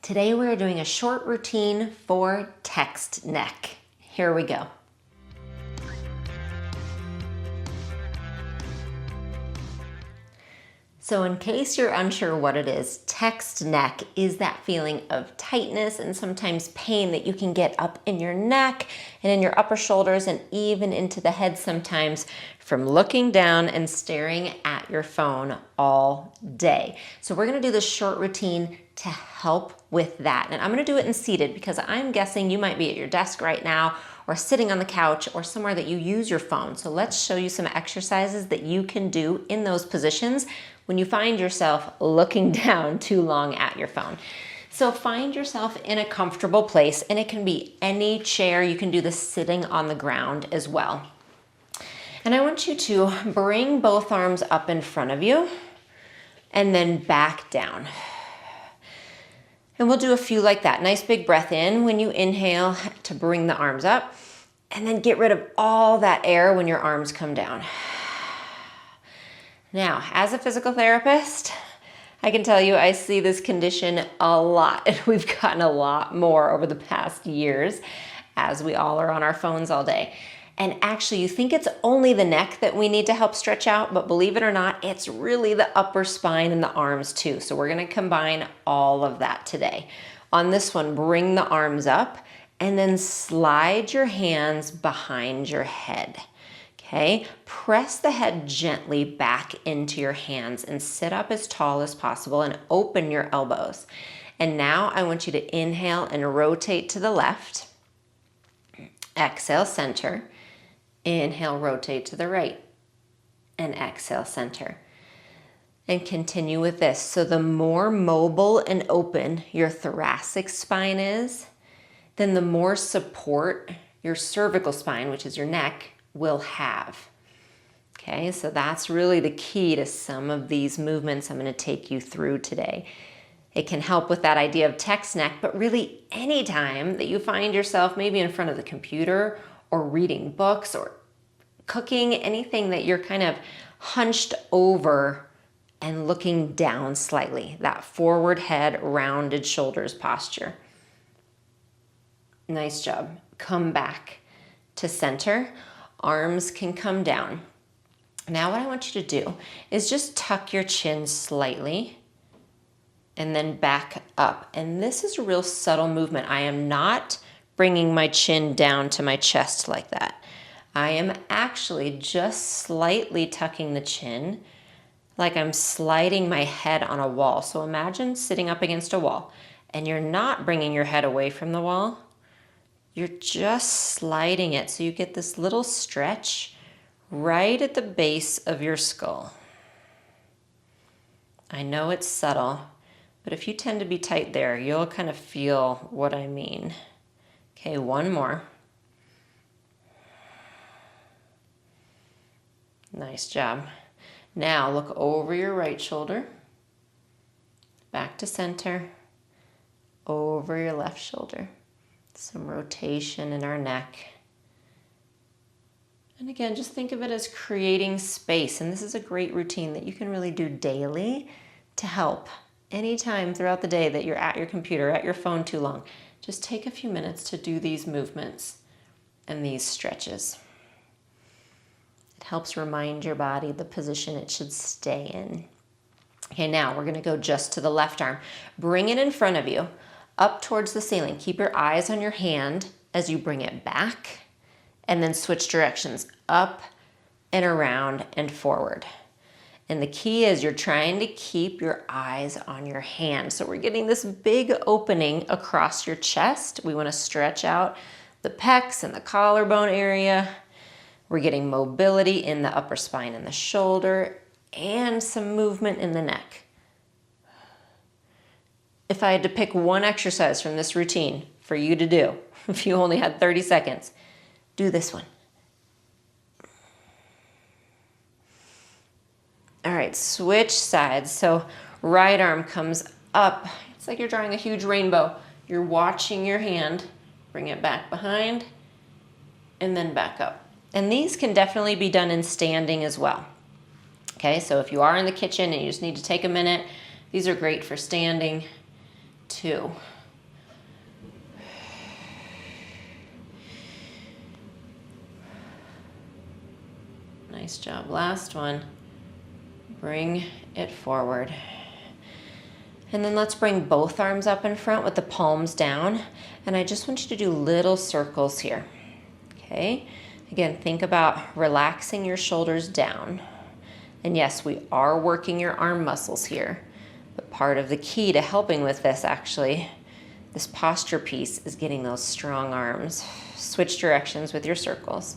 Today we're doing a short routine for text neck. Here we go. So in case you're unsure what it is, text neck is that feeling of tightness and sometimes pain that you can get up in your neck and in your upper shoulders and even into the head sometimes from looking down and staring at your phone all day. So we're gonna do this short routine to help with that. And I'm gonna do it in seated because I'm guessing you might be at your desk right now or sitting on the couch or somewhere that you use your phone. So let's show you some exercises that you can do in those positions when you find yourself looking down too long at your phone. So find yourself in a comfortable place, and it can be any chair. You can do this sitting on the ground as well. And I want you to bring both arms up in front of you and then back down. And we'll do a few like that. Nice big breath in when you inhale to bring the arms up, and then get rid of all that air when your arms come down. Now, as a physical therapist, I can tell you I see this condition a lot, and we've gotten a lot more over the past years as we all are on our phones all day. And actually, you think it's only the neck that we need to help stretch out, but believe it or not, it's really the upper spine and the arms too. So we're gonna combine all of that today. On this one, bring the arms up and then slide your hands behind your head. Okay, press the head gently back into your hands and sit up as tall as possible and open your elbows. And now I want you to inhale and rotate to the left. Exhale, center. Inhale, rotate to the right. And exhale, center. And continue with this. So the more mobile and open your thoracic spine is, then the more support your cervical spine, which is your neck, will have. Okay, so that's really the key to some of these movements I'm going to take you through today. It can help with that idea of text neck, but really anytime that you find yourself maybe in front of the computer or reading books or cooking, anything that you're kind of hunched over and looking down slightly, that forward head, rounded shoulders posture. Nice job. Come back to center. Arms can come down. Now what I want you to do is just tuck your chin slightly and then back up. And this is a real subtle movement. I am not bringing my chin down to my chest like that. I am actually just slightly tucking the chin like I'm sliding my head on a wall. So imagine sitting up against a wall and you're not bringing your head away from the wall. You're just sliding it so you get this little stretch right at the base of your skull. I know it's subtle, but if you tend to be tight there, you'll kind of feel what I mean. Okay, one more. Nice job. Now look over your right shoulder, back to center, over your left shoulder. Some rotation in our neck. And again, just think of it as creating space. And this is a great routine that you can really do daily to help anytime throughout the day that you're at your computer, at your phone too long. Just take a few minutes to do these movements and these stretches. It helps remind your body the position it should stay in. Okay, now we're gonna go just to the left arm. Bring it in front of you, up towards the ceiling. Keep your eyes on your hand as you bring it back, and then switch directions up and around and forward. And the key is you're trying to keep your eyes on your hand. So we're getting this big opening across your chest. We want to stretch out the pecs and the collarbone area. We're getting mobility in the upper spine and the shoulder, and some movement in the neck. If I had to pick one exercise from this routine for you to do, if you only had 30 seconds, do this one. All right, switch sides. So right arm comes up. It's like you're drawing a huge rainbow. You're watching your hand, bring it back behind, and then back up. And these can definitely be done in standing as well. Okay, so if you are in the kitchen and you just need to take a minute, these are great for standing too. Nice job. Last one. Bring it forward. And then let's bring both arms up in front with the palms down. And I just want you to do little circles here. Okay? Again, think about relaxing your shoulders down. And yes, we are working your arm muscles here. But part of the key to helping with this, actually, this posture piece, is getting those strong arms. Switch directions with your circles.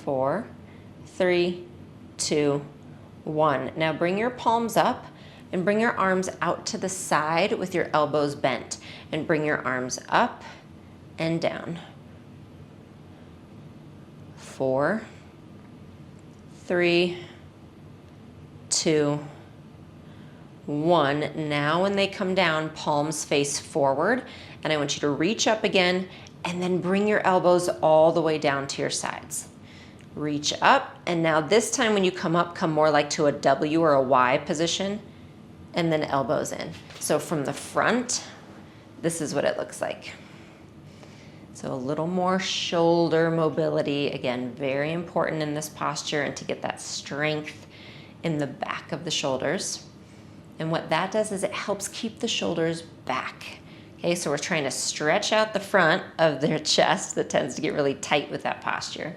4, 3, 2, 1. Now bring your palms up and bring your arms out to the side with your elbows bent. And bring your arms up and down. 4, 3, 2, 1. Now when they come down, palms face forward. And I want you to reach up again and then bring your elbows all the way down to your sides. Reach up, and now this time when you come up, come more like to a W or a Y position, and then elbows in. So from the front, this is what it looks like. So a little more shoulder mobility. Again, very important in this posture and to get that strength in the back of the shoulders. And what that does is it helps keep the shoulders back. Okay, so we're trying to stretch out the front of their chest that tends to get really tight with that posture,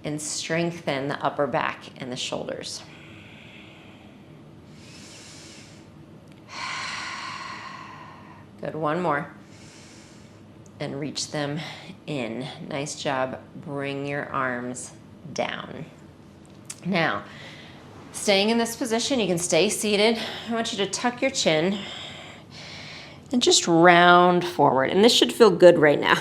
and strengthen the upper back and the shoulders. Good, one more. And reach them in. Nice job. Bring your arms down. Now, staying in this position, you can stay seated. I want you to tuck your chin and just round forward. And this should feel good right now.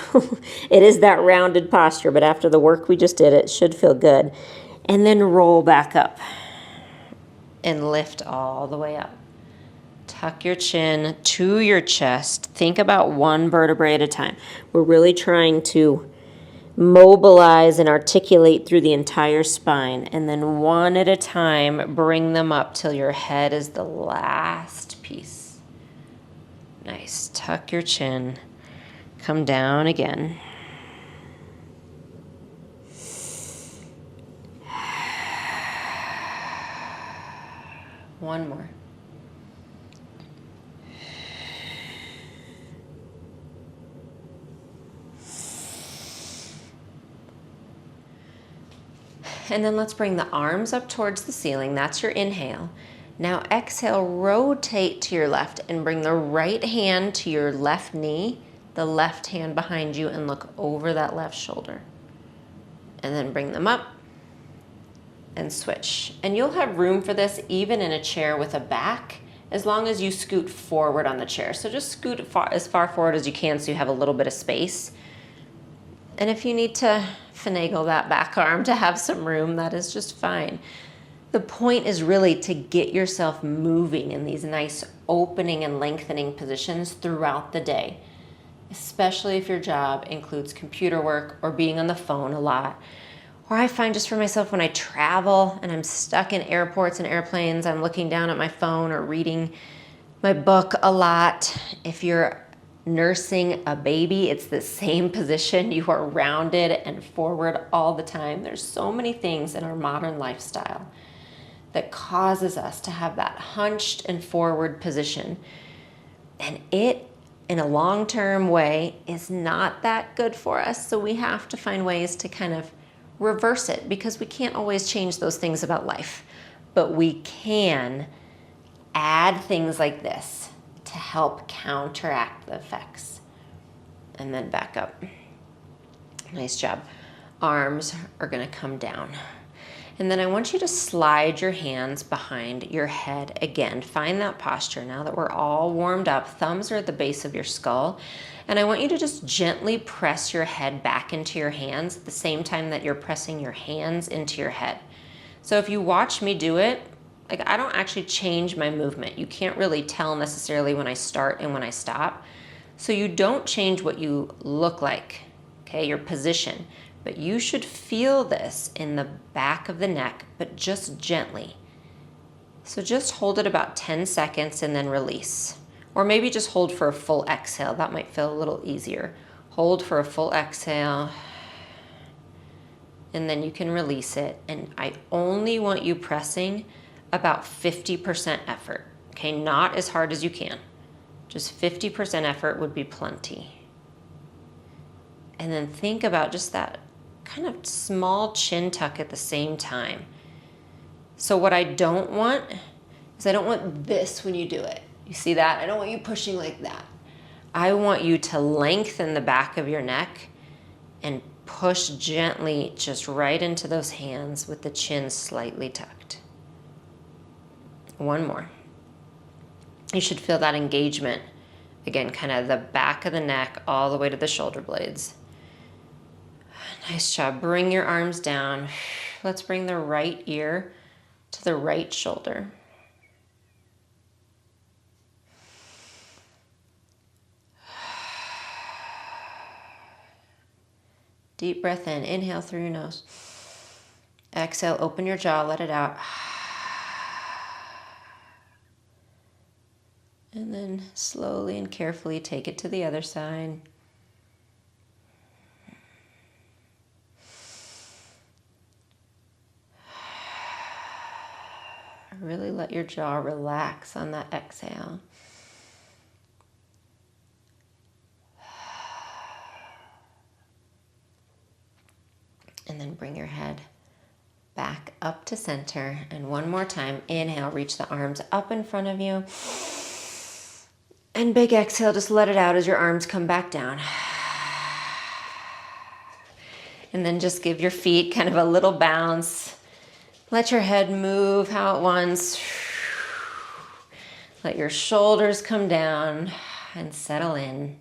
It is that rounded posture, but after the work we just did, it should feel good. And then roll back up and lift all the way up. Tuck your chin to your chest. Think about one vertebrae at a time. We're really trying to mobilize and articulate through the entire spine. And then one at a time, bring them up till your head is the last piece. Nice. Tuck your chin. Come down again. One more. And then let's bring the arms up towards the ceiling. That's your inhale. Now exhale, rotate to your left and bring the right hand to your left knee, the left hand behind you, and look over that left shoulder. And then bring them up and switch. And you'll have room for this even in a chair with a back, as long as you scoot forward on the chair. So just scoot as far forward as you can so you have a little bit of space. And if you need to finagle that back arm to have some room, that is just fine. The point is really to get yourself moving in these nice opening and lengthening positions throughout the day, especially if your job includes computer work or being on the phone a lot. Or I find just for myself when I travel and I'm stuck in airports and airplanes, I'm looking down at my phone or reading my book a lot. If you're nursing a baby, it's the same position. You are rounded and forward all the time. There's so many things in our modern lifestyle that causes us to have that hunched and forward position. And it, in a long-term way, is not that good for us. So we have to find ways to kind of reverse it, because we can't always change those things about life. But we can add things like this to help counteract the effects. And then back up. Nice job. Arms are gonna come down. And then I want you to slide your hands behind your head again. Find that posture now that we're all warmed up. Thumbs are at the base of your skull. And I want you to just gently press your head back into your hands at the same time that you're pressing your hands into your head. So if you watch me do it, like, I don't actually change my movement. You can't really tell necessarily when I start and when I stop. So you don't change what you look like, okay, your position. But you should feel this in the back of the neck, but just gently. So just hold it about 10 seconds and then release. Or maybe just hold for a full exhale. That might feel a little easier. Hold for a full exhale. and then you can release it. And I only want you pressing about 50% effort, okay? Not as hard as you can. Just 50% effort would be plenty. And then think about just that kind of small chin tuck at the same time. So what I don't want is I don't want this when you do it. You see that? I don't want you pushing like that. I want you to lengthen the back of your neck and push gently just right into those hands with the chin slightly tucked. One more. You should feel that engagement. Again, kind of the back of the neck all the way to the shoulder blades. Nice job. Bring your arms down. Let's bring the right ear to the right shoulder. Deep breath in. Inhale through your nose. Exhale, open your jaw, let it out. And then slowly and carefully take it to the other side. Really let your jaw relax on that exhale. And then bring your head back up to center. And one more time, inhale, reach the arms up in front of you. And big exhale, just let it out as your arms come back down. And then just give your feet kind of a little bounce. Let your head move how it wants. Let your shoulders come down and settle in.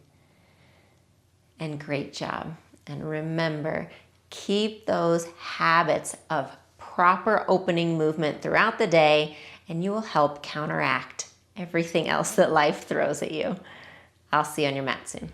And great job. And remember, keep those habits of proper opening movement throughout the day, and you will help counteract everything else that life throws at you. I'll see you on your mat soon.